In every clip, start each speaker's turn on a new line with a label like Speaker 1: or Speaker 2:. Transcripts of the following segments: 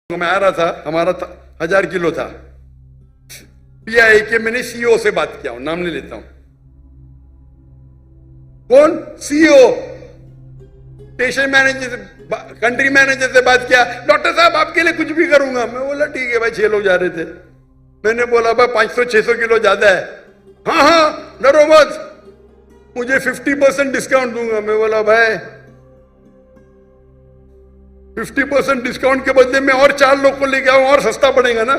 Speaker 1: मैं आ रहा था, हमारा 1000 किलो था। पीआई के मैंने सीईओ से बात किया हूं, नाम नहीं लेता हूं। कौन? सीईओ। स्टेशन मैनेजर से, कंट्री मैनेजर से बात किया, डॉक्टर साहब आपके लिए कुछ भी करूंगा। मैं बोला ठीक है भाई। 6 लोग जा रहे थे। मैंने बोला भाई 500-600 किलो ज्यादा है। हाँ हाँ डरो मत, मुझे 50% डिस्काउंट दूंगा। मैं बोला भाई 50% डिस्काउंट के बदले में और 4 लोग को लेके आऊं और सस्ता पड़ेगा ना।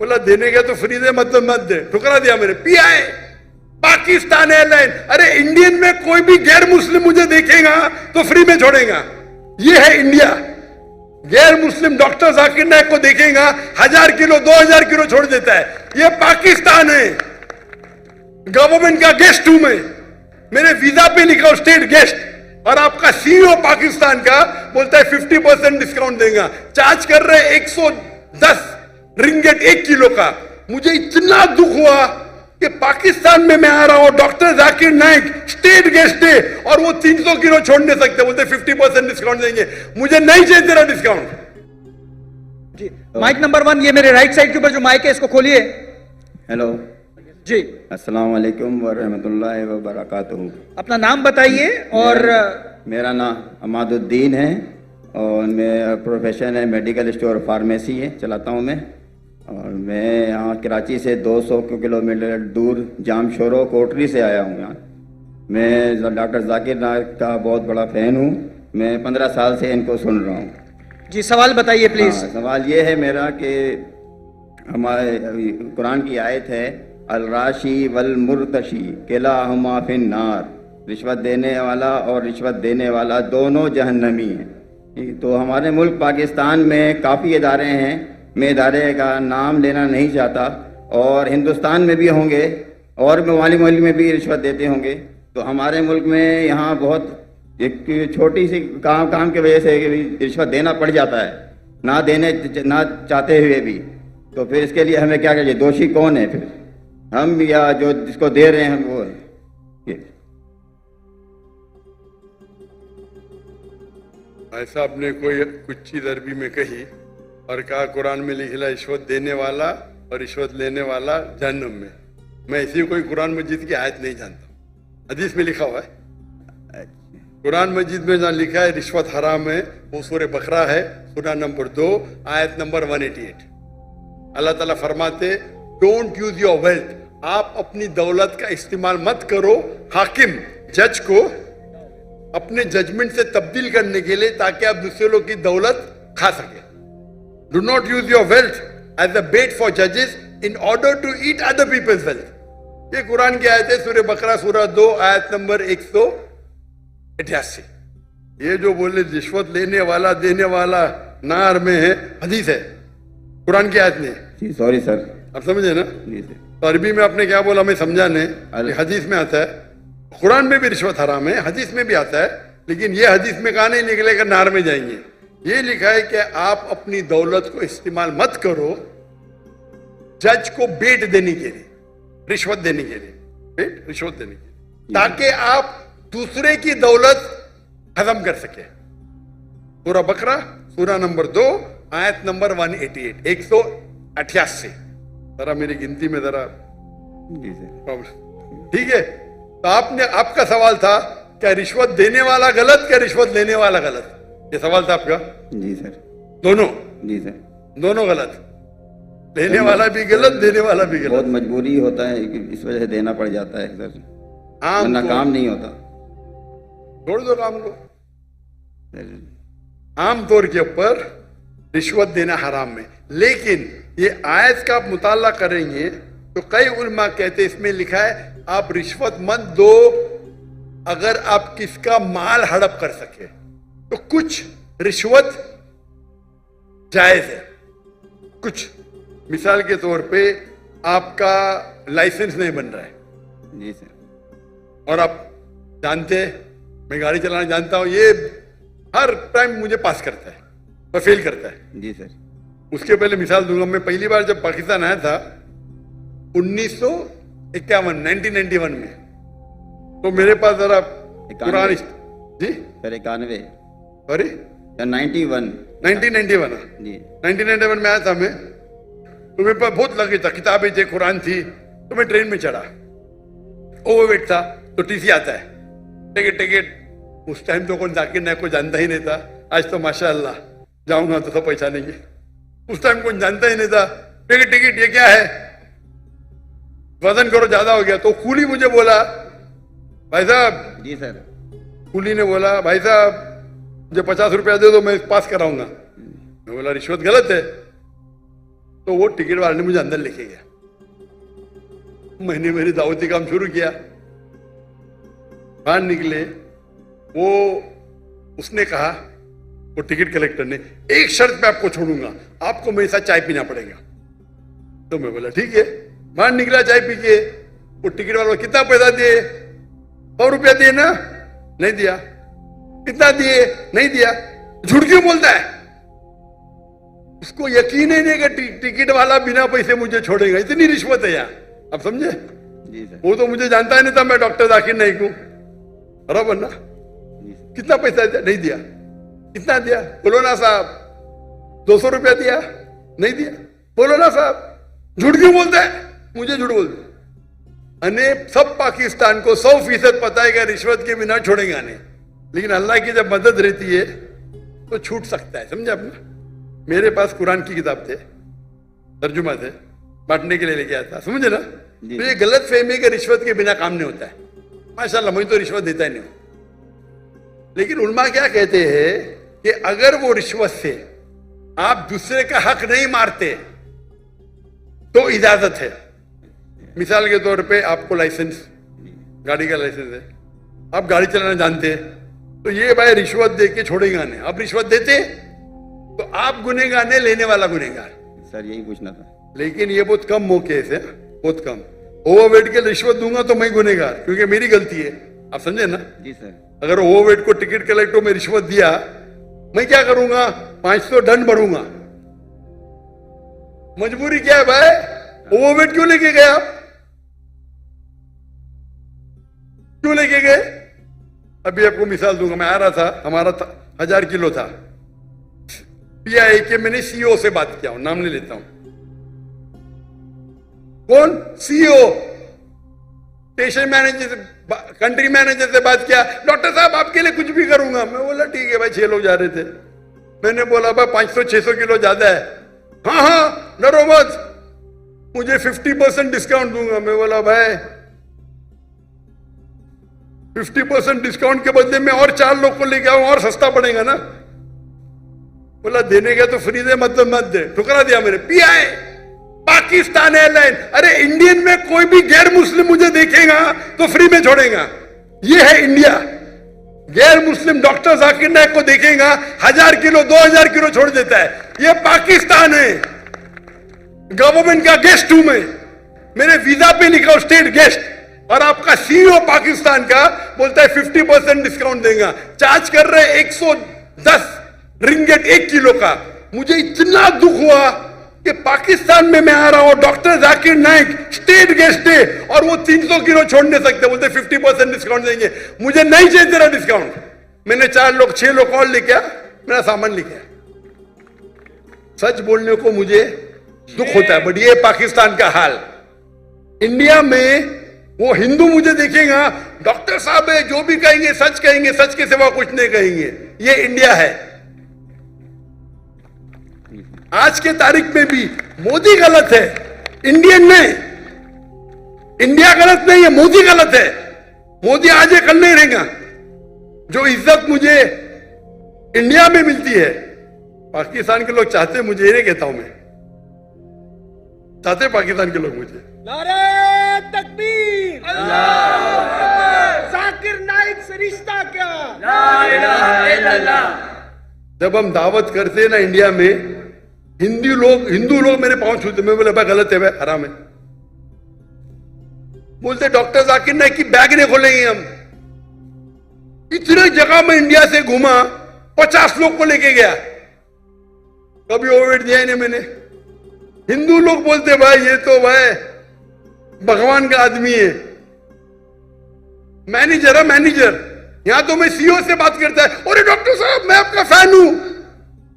Speaker 1: बोला देने का तो फ्री दे, मतलब मत दे। ठुकरा दिया मैंने। Pi Pakistan airline. अरे इंडियन में कोई भी गैर मुस्लिम मुझे देखेगा तो फ्री में छोड़ेगा। ये है इंडिया। गैर मुस्लिम डॉक्टर जाकिर नायक को देखेगा 1000 किलो 2000 किलो छोड़ देता है। ये पाकिस्तान है। गवर्नमेंट का गेस्ट हूं मैं। मेरे वीजा पे लिखा स्टेट गेस्ट, और आपका सीईओ पाकिस्तान का बोलता है 50% डिस्काउंट देगा। चार्ज कर रहे 110 रिंगेट 1 किलो का। मुझे इतना दुख हुआ कि पाकिस्तान में मैं आ रहा हूं, doctor Zakir Naik state guest है, और वो 300 किलो छोड़ नहीं सकते। बोलते 50% डिस्काउंट देंगे। मुझे नहीं चाहिए तेरा डिस्काउंट।
Speaker 2: जी माइक नंबर 1, ये मेरे राइट साइड के ऊपर जो माइक है इसको खोलिए।
Speaker 3: हेलो
Speaker 2: जी,
Speaker 3: अस्सलाम वालेकुम व रहमतुल्लाहि व बरकातहू।
Speaker 2: अपना नाम बताइए। और
Speaker 3: मेरा नाम अमादुद्दीन है और मेरा प्रोफेशन है मेडिकल स्टोर फार्मेसी है, चलाता हूँ मैं। और मैं यहाँ कराची से 200 किलोमीटर दूर जामशोरो कोटरी से आया हूँ यहाँ। मैं डॉक्टर जाकिर नाइक का बहुत बड़ा फ़ैन हूँ। मैं 15 साल से इनको सुन रहा हूँ।
Speaker 2: जी सवाल बताइए प्लीज।
Speaker 3: सवाल ये है मेरा कि हमारे कुरान की आयत है, अल-राशी वल मुर्तशी किलाहुमा फिन नार। रिश्वत देने वाला और रिश्वत देने वाला दोनों जहन्नमी हैं। तो हमारे मुल्क पाकिस्तान में काफ़ी इदारे हैं। मैं इदारे का नाम लेना नहीं चाहता, और हिंदुस्तान में भी होंगे और ममालिक में भी रिश्वत देते होंगे। तो हमारे मुल्क में यहाँ बहुत एक छोटी सी काम की वजह से रिश्वत देना पड़ जाता है, ना चाहते हुए भी। तो फिर इसके लिए हमें क्या करिए? दोषी कौन है फिर, हम या जो जिसको दे रहे हैं वो है?
Speaker 1: ऐसा आपने कोई कुछ चीज अरबी में कही और कहा कुरान में लिखा रिश्वत देने वाला और रिश्वत लेने वाला जहन्नम में। मैं ऐसी कोई कुरान मजीद की आयत नहीं जानता। हदीस में लिखा हुआ है। कुरान मजीद में जहाँ लिखा है रिश्वत हराम है वो सूरह बकरा है, सूरह नंबर 2 आयत नंबर 188। अल्लाह ताला फरमाते डोंट यूज योर वेल्थ, आप अपनी दौलत का इस्तेमाल मत करो हाकिम जज को अपने जजमेंट से तब्दील करने के लिए, ताकि आप दूसरे लोग की दौलत खा सके। Do not use your wealth as a bait for जजेस in order to eat other peoples wealth. ये कुरान की आयत है, सूरह बकरा सूरह 2 आयत नंबर 188। ये जो बोले रिश्वत लेने वाला देने वाला नार में है, हदीस है, कुरान की आयत नहीं।
Speaker 3: जी सॉरी सर,
Speaker 1: आप समझे ना?
Speaker 3: जी सर।
Speaker 1: तो अरबी में आपने क्या बोला मैं समझा नहीं। हदीस में आता है, कुरान में भी रिश्वत हराम है, हदीस में भी आता है, लेकिन ये हदीस में कहा नहीं निकलेगा नार में जाएंगे। ये लिखा है कि आप अपनी दौलत को इस्तेमाल मत करो जज को बेट देने के लिए, रिश्वत देने के लिए, बेट रिश्वत देने के लिए, ताकि आप दूसरे की दौलत खत्म कर सके। सूरह बकरा सूरह नंबर 2 आयत नंबर 188 188। जरा मेरी गिनती में जरा ठीक है। तो आपका सवाल था क्या रिश्वत देने वाला गलत, क्या रिश्वत लेने वाला गलत? ये सवाल था आपका?
Speaker 3: जी सर।
Speaker 1: दोनों?
Speaker 3: जी सर,
Speaker 1: दोनों गलत। लेने वाला भी गलत, देने वाला भी गलत।
Speaker 3: बहुत मजबूरी होता है कि इस वजह से देना पड़ जाता है सर, वरना काम नहीं होता।
Speaker 1: छोड़ दो काम को। आम तौर के ऊपर रिश्वत देना हराम है, लेकिन ये आयत का आप मुताला करेंगे तो कई उलमा कहते इसमें लिखा है आप रिश्वत मत दो अगर आप किसका माल हड़प कर सके। तो कुछ रिश्वत जायज है, कुछ मिसाल के तौर पे आपका लाइसेंस नहीं बन रहा है।
Speaker 3: जी सर।
Speaker 1: और आप जानते हैं मैं गाड़ी चलाना जानता हूं, ये हर टाइम मुझे पास करता है और फेल करता है।
Speaker 3: जी सर।
Speaker 1: उसके पहले मिसाल दूंगा। मैं पहली बार जब पाकिस्तान आया था 1991 में, तो मेरे पास जरा पुरानी जी सर
Speaker 3: 91
Speaker 1: सॉरी
Speaker 3: 91
Speaker 1: 1991
Speaker 3: जी
Speaker 1: 1991 में आया था मैं, तो मेरे पास बहुत लगे था, किताबें थी, कुरान थी, तो मैं ट्रेन में चढ़ा, ओवरवेट था, तो टीसी आता है, टिकट टिकट। उस टाइम तो कौन जाकिर नायक को जानता ही नहीं था, आज तो माशाअल्लाह जाऊंगा तो सब पहचानेंगे। उस टाइम कौन जानता ही नहीं था, टिकट टिकट ये क्या है, वजन करो ज्यादा हो गया। तो कूली मुझे बोला, भाई साहब,
Speaker 3: जी सर,
Speaker 1: कूली ने बोला, भाई साहब मुझे 50 रुपया दे दो, मैं पास कराऊंगा। मैं बोला रिश्वत गलत है। तो वो टिकट वाले ने मुझे अंदर लेके गया, मैंने मेरी दावती काम शुरू किया। बाहर निकले, वो उसने कहा, वो टिकट कलेक्टर ने, एक शर्त पे आपको छोड़ूंगा, आपको मेरे साथ चाय पीना पड़ेगा। तो मैं बोला ठीक है। बाहर निकला चाय पी के, वो टिकट वाला कितना पैसा दिए, 100 रुपया दिए ना, नहीं दिया। कितना दिए, नहीं दिया। झूठ क्यों बोलता है, उसको यकीन ही नहीं कि टिकट वाला बिना पैसे मुझे छोड़ेगा, इतनी रिश्वत है यहाँ, आप समझे।
Speaker 3: जी सर,
Speaker 1: वो तो मुझे जानता ही नहीं था मैं डॉक्टर जाकिर नाइक हूं, बराबर ना।
Speaker 3: जी सर,
Speaker 1: कितना पैसा दिया, नहीं दिया। कितना दिया, बोलो ना साहब, 200 रुपया दिया, नहीं दिया। बोलो ना साहब, झूठ क्यों बोलता है, मुझे झूठ बोलते। अने सब पाकिस्तान को 100% पता है कि रिश्वत के बिना छोड़ेगा नहीं, लेकिन अल्लाह की जब मदद रहती है तो छूट सकता है, समझे आपने। मेरे पास कुरान की किताब थे, तर्जुमा थे, बांटने के लिए लेके आया था, समझे ना। तो ये गलत फहमी कि रिश्वत के बिना काम नहीं होता है। माशाल्लाह मुझे तो रिश्वत देता ही नहीं हूं, लेकिन उल्मा क्या कहते हैं कि अगर वो रिश्वत से आप दूसरे का हक नहीं मारते तो इजाजत है। मिसाल के तौर पे आपको लाइसेंस, गाड़ी का लाइसेंस है, आप गाड़ी चलाना जानते हैं, तो ये भाई रिश्वत दे के छोड़ेगा नहीं। आप रिश्वत देते तो आप गुनेगार नहीं, लेने वाला गुनेगार।
Speaker 3: सर यही पूछना था।
Speaker 1: लेकिन ये बहुत कम मौके से, बहुत कम। ओवरवेट के रिश्वत दूंगा तो मैं गुनेगार, क्योंकि मेरी गलती है, आप समझे ना।
Speaker 3: जी सर,
Speaker 1: अगर ओवरवेट को टिकट कलेक्टर में रिश्वत दिया, मैं क्या करूंगा, 500 दंड भरूंगा। मजबूरी क्या है भाई, ओवरवेट क्यों लेके गए आप, क्यों लेके गए। अभी आपको मिसाल दूंगा, मैं आ रहा था, हमारा 1000 किलो था, पीआई के मैंने सीईओ से बात किया हूं, नाम नहीं लेता हूं, कौन, सीईओ, स्टेशन मैनेजर से, कंट्री मैनेजर से बात किया, डॉक्टर साहब आपके लिए कुछ भी करूंगा। मैं बोला ठीक है भाई, 6 लोग जा रहे थे। मैंने बोला भाई 500-600 किलो ज्यादा है, हाँ हाँ डरो मत, मुझे 50% डिस्काउंट दूंगा। मैं बोला भाई 50% डिस्काउंट के बदले में और 4 लोग को लेके आऊं, और सस्ता पड़ेगा ना। बोला देने का तो फ्री दे, मतलब मत दे। ठुकरा दिया मैंने। पीआई पाकिस्तान एयरलाइन, अरे इंडियन में कोई भी गैर मुस्लिम मुझे देखेगा तो फ्री में छोड़ेगा, ये है इंडिया। गैर मुस्लिम डॉक्टर जाकिर नाइक को देखेगा 1000 किलो 2000 किलो छोड़ देता है। ये पाकिस्तान है, गवर्नमेंट का गेस्ट हूं मैं, मेरे वीजा पे लिखा स्टेट गेस्ट, और आपका सीईओ पाकिस्तान का बोलता है 50% डिस्काउंट देगा, चार्ज कर रहे 110 रिंगेट 1 किलो का। मुझे इतना दुख हुआ कि पाकिस्तान में मैं आ रहा हूं, doctor Zakir Naik state guest है, और वो 300 किलो छोड़ नहीं सकते, बोलते 50% डिस्काउंट देंगे। मुझे नहीं चाहिए तेरा डिस्काउंट। मैंने 4 लोग 6 लोग और लेके आया, मेरा सामान लेके आया। सच बोलने को मुझे दुख होता है, बट ये पाकिस्तान का हाल। इंडिया में वो हिंदू मुझे देखेगा, डॉक्टर साहब है, जो भी कहेंगे सच कहेंगे, सच के सिवा कुछ नहीं कहेंगे। ये इंडिया है। आज के तारीख में भी मोदी गलत है, इंडियन नहीं। इंडिया गलत नहीं है, मोदी गलत है। मोदी आज है, कल नहीं रहेगा। जो इज्जत मुझे इंडिया में मिलती है, पाकिस्तान के लोग चाहते, मुझे ये नहीं कहता हूं मैं, चाहते पाकिस्तान के लोग मुझे।
Speaker 4: नारे तकबीर, जाकिर नाइक से रिश्ता क्या, ला इलाहा इल्लल्लाह।
Speaker 1: जब हम दावत करते हैं ना इंडिया में, हिंदू लोग मेरे पांव छूते, मैं बोले भाई गलत है, भाई हराम है। बोलते डॉक्टर जाकिर नाइक की बैग नहीं खोलेंगे हम। इतने जगह में इंडिया से घूमा, 50 लोग को लेके गया, कभी ओवरवेट दिया ही नहीं मैंने। हिंदू लोग बोलते भाई ये तो भाई भगवान का आदमी है, मैनेजर है मैनेजर। यहां तो मैं सीईओ से बात करता है, अरे डॉक्टर साहब मैं आपका फैन हूं।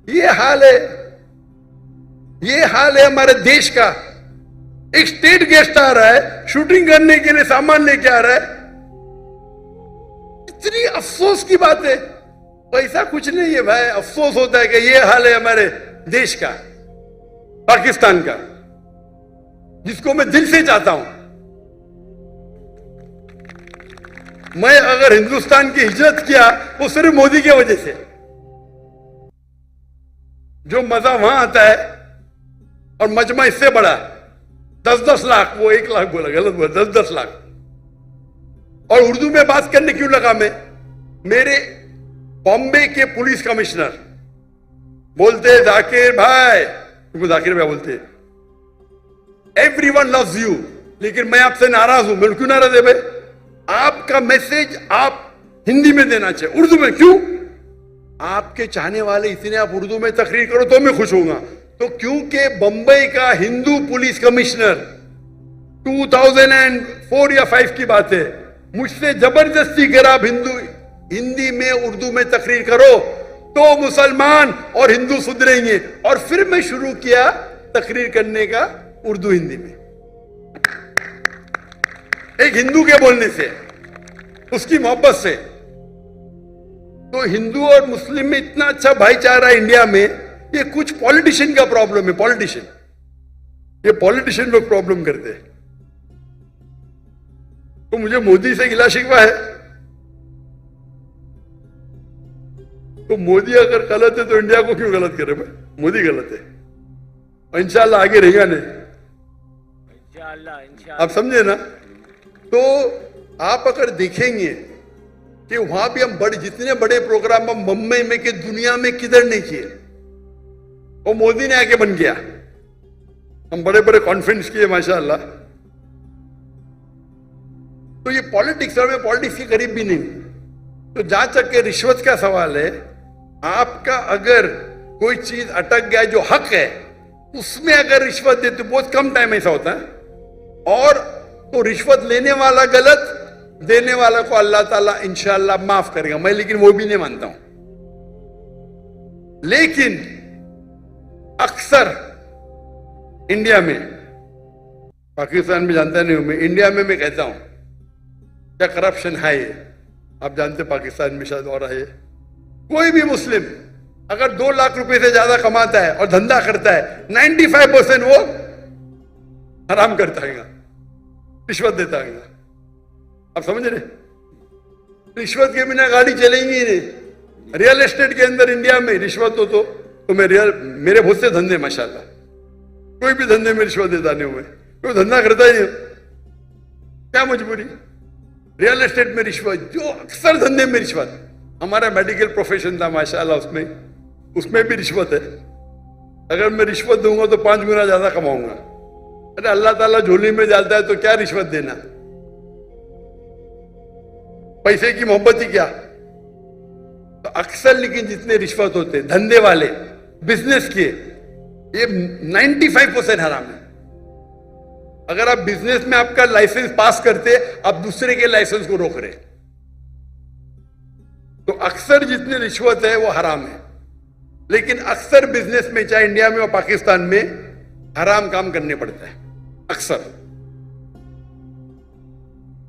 Speaker 1: ये हाल है, ये हाल है हमारे देश का। एक स्टेट गेस्ट आ रहा है, शूटिंग करने के लिए सामान लेके आ रहा है। इतनी अफसोस की बात है। पैसा कुछ नहीं है भाई, अफसोस होता है कि ये हाल है हमारे देश का, पाकिस्तान का, जिसको मैं दिल से चाहता हूं। मैं अगर हिंदुस्तान की हिजरत किया वो सिर्फ मोदी की वजह से। जो मजा वहां आता है, और मजमा इससे बड़ा 10-10 लाख, वो 1 लाख बोला, गलत बोला, 10-10 लाख। और उर्दू में बात करने क्यों लगा मैं? मेरे बॉम्बे के पुलिस कमिश्नर बोलते, जाकिर भाई, तुमको जाकिर भाई बोलते, एवरीवन लव्स यू, लेकिन मैं आपसे नाराज हूं। मैं क्यों नाराज है भाई? आपका मैसेज आप हिंदी में देना चाहिए, उर्दू में क्यों? आपके चाहने वाले इतने, आप उर्दू में तकरीर करो तो मैं खुश होऊंगा। तो क्योंकि बंबई का हिंदू पुलिस कमिश्नर 2004 या 5 की बात है, मुझसे जबरदस्ती कर आप हिंदी में उर्दू में तकरीर करो तो मुसलमान और हिंदू सुधरेंगे। और फिर मैं शुरू किया तकरीर करने का उर्दू हिंदी में, एक हिंदू के बोलने से, उसकी मोहब्बत से। तो हिंदू और मुस्लिम में इतना अच्छा भाईचारा इंडिया में, ये कुछ पॉलिटिशियन का प्रॉब्लम है। पॉलिटिशियन, ये पॉलिटिशियन लोग प्रॉब्लम करते हैं। तो मुझे मोदी से गिला शिकवा है, तो मोदी अगर गलत है तो इंडिया को क्यों गलत करे भाई? मोदी गलत है, इंशाल्लाह आगे रहेगा नहीं, आप समझे ना? तो आप अगर देखेंगे कि वहां भी हम जितने बड़े प्रोग्राम हम मुंबई में कि दुनिया में किधर नहीं किए, वो मोदी ने आके बन गया। हम बड़े बड़े कॉन्फ्रेंस किए माशाल्लाह। तो ये पॉलिटिक्स, और मैं पॉलिटिक्स के करीब भी नहीं। तो जहां तक के रिश्वत का सवाल है, आपका अगर कोई चीज अटक गया जो हक है, उसमें अगर रिश्वत देते तो बहुत कम टाइम ऐसा होता है। और तो रिश्वत लेने वाला गलत, देने वाला को अल्लाह ताला इंशाअल्लाह माफ करेगा। मैं लेकिन वो भी नहीं मानता हूं। लेकिन अक्सर इंडिया में, पाकिस्तान में जानता नहीं हूं मैं, इंडिया में मैं कहता हूं क्या करप्शन है। आप जानते पाकिस्तान में शायद और है। कोई भी मुस्लिम अगर 2 लाख रुपए से ज्यादा कमाता है और धंधा करता है, 95% वो हराम करता है, रिश्वत देता है। आप समझ रहे? रिश्वत के बिना गाड़ी चलेंगी ही नहीं। रियल एस्टेट के अंदर इंडिया में रिश्वत हो तो मैं मेरे बहुत से धंधे माशाल्लाह, कोई भी धंधे में रिश्वत देता नहीं हूं। कोई धंधा करता ही नहीं, क्या मजबूरी? रियल एस्टेट में रिश्वत, जो अक्सर धंधे में रिश्वत। हमारा मेडिकल प्रोफेशन था माशाल्लाह, उसमें भी रिश्वत है। अगर मैं रिश्वत दूंगा तो 5 गुना ज्यादा कमाऊंगा। अरे अल्लाह ताला झोली में डालता है तो क्या रिश्वत देना? पैसे की मोहब्बत ही क्या? तो अक्सर लेकिन जितने रिश्वत होते हैं धंधे वाले, बिजनेस के, ये 95% हराम है। अगर आप बिजनेस में आपका लाइसेंस पास करते, आप दूसरे के लाइसेंस को रोक रहे, तो अक्सर जितनी रिश्वत है वो हराम है। लेकिन अक्सर बिजनेस में, चाहे इंडिया में और पाकिस्तान में, हराम काम करने पड़ता है अक्सर।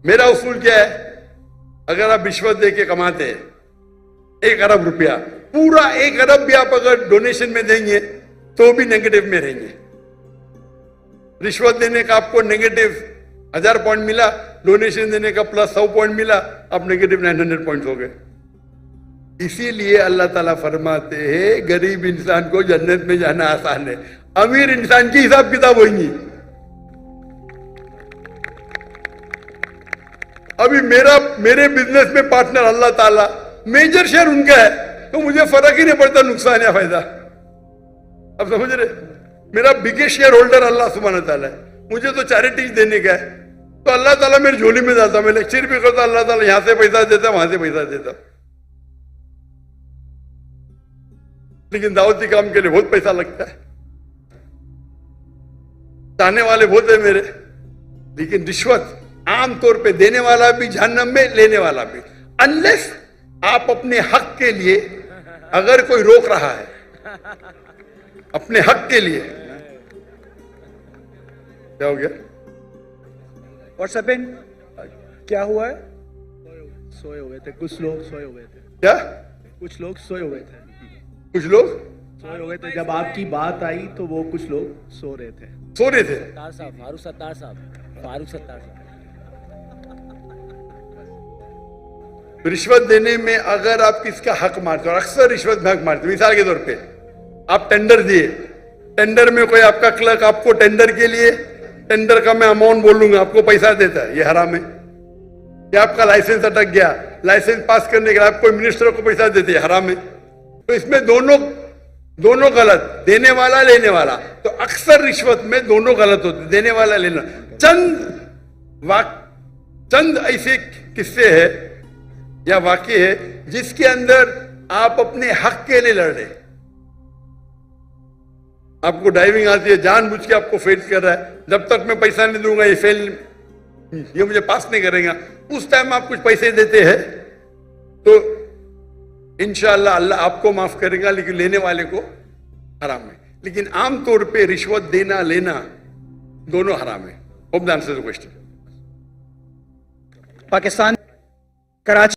Speaker 1: मेरा उसूल क्या है? अगर आप रिश्वत देके कमाते हैं 1 अरब रुपया, पूरा 1 अरब भी आप अगर डोनेशन में देंगे तो भी नेगेटिव में रहेंगे। रिश्वत देने का आपको नेगेटिव 1000 पॉइंट मिला, डोनेशन देने का प्लस 100 पॉइंट मिला, आप नेगेटिव 900 पॉइंट हो गए। इसीलिए अल्लाह ताला फरमाते हैं गरीब इंसान को जन्नत में जाना आसान है, अमीर इंसान की हिसाब किताब होगी। अभी मेरे बिजनेस में पार्टनर अल्लाह ताला, मेजर शेयर उनका है, तो मुझे फर्क ही नहीं पड़ता नुकसान या फायदा। अब समझ रहे? मेरा बिगेस्ट शेयर होल्डर अल्लाह सुब्हान ताला है, मुझे तो चैरिटी देने का है, तो अल्लाह ताला मेरी झोली में डालता। मैं लेक्चर भी करता, अल्लाह ताला यहां से पैसा देता, वहां से पैसा देता। लेकिन दावती काम के लिए बहुत पैसा लगता है, चाहने वाले बहुत है मेरे। लेकिन रिश्वत आमतौर पे देने वाला भी जहन्नम में, लेने वाला भी, अनलेस आप अपने हक के लिए अगर कोई रोक रहा है, अपने हक के लिए, क्या हो गया?
Speaker 2: What's happened? क्या हुआ है?
Speaker 5: सोए हुए थे, कुछ लोग सोए हुए थे,
Speaker 1: क्या?
Speaker 5: कुछ लोग सोए हुए थे,
Speaker 1: कुछ लोग
Speaker 5: सोए हुए थे। जब आपकी बात आई तो वो कुछ लोग सो रहे थे।
Speaker 1: सो रहे थे।
Speaker 6: सत्तार साहब, फारूक सत्तार साहब, फारूक सत्तार साहब।
Speaker 1: रिश्वत देने में अगर आप किसका हक मारते हो, और अक्सर रिश्वत में हक मारते हो, मिसाल के तौर पे आप टेंडर दिए, टेंडर में कोई आपका क्लर्क आपको टेंडर के लिए, टेंडर का मैं अमाउंट बोलूंगा, आपको पैसा देता है, ये हराम है। या आपका लाइसेंस अटक गया, लाइसेंस पास करने के लिए आप कोई मिनिस्टर को पैसा देते हैं, हराम है। तो इसमें दोनों गलत, देने वाला लेने वाला। तो अक्सर रिश्वत में दोनों गलत होते, देने वाला लेना। चंद ऐसे किस्से है या वाकये है जिसके अंदर आप अपने हक के लिए लड़ रहे। आपको ड्राइविंग आती है, जानबूझ के आपको फेल कर रहा है, जब तक मैं पैसा नहीं दूंगा ये मुझे पास नहीं करेगा। उस टाइम आप कुछ पैसे देते हैं तो इंशाअल्लाह अल्लाह आपको माफ करेगा, लेकिन लेने वाले को हराम है। लेकिन आमतौर पे रिश्वत देना लेना दोनों हराम है। Hope the answer the question.
Speaker 2: Pakistan Karachi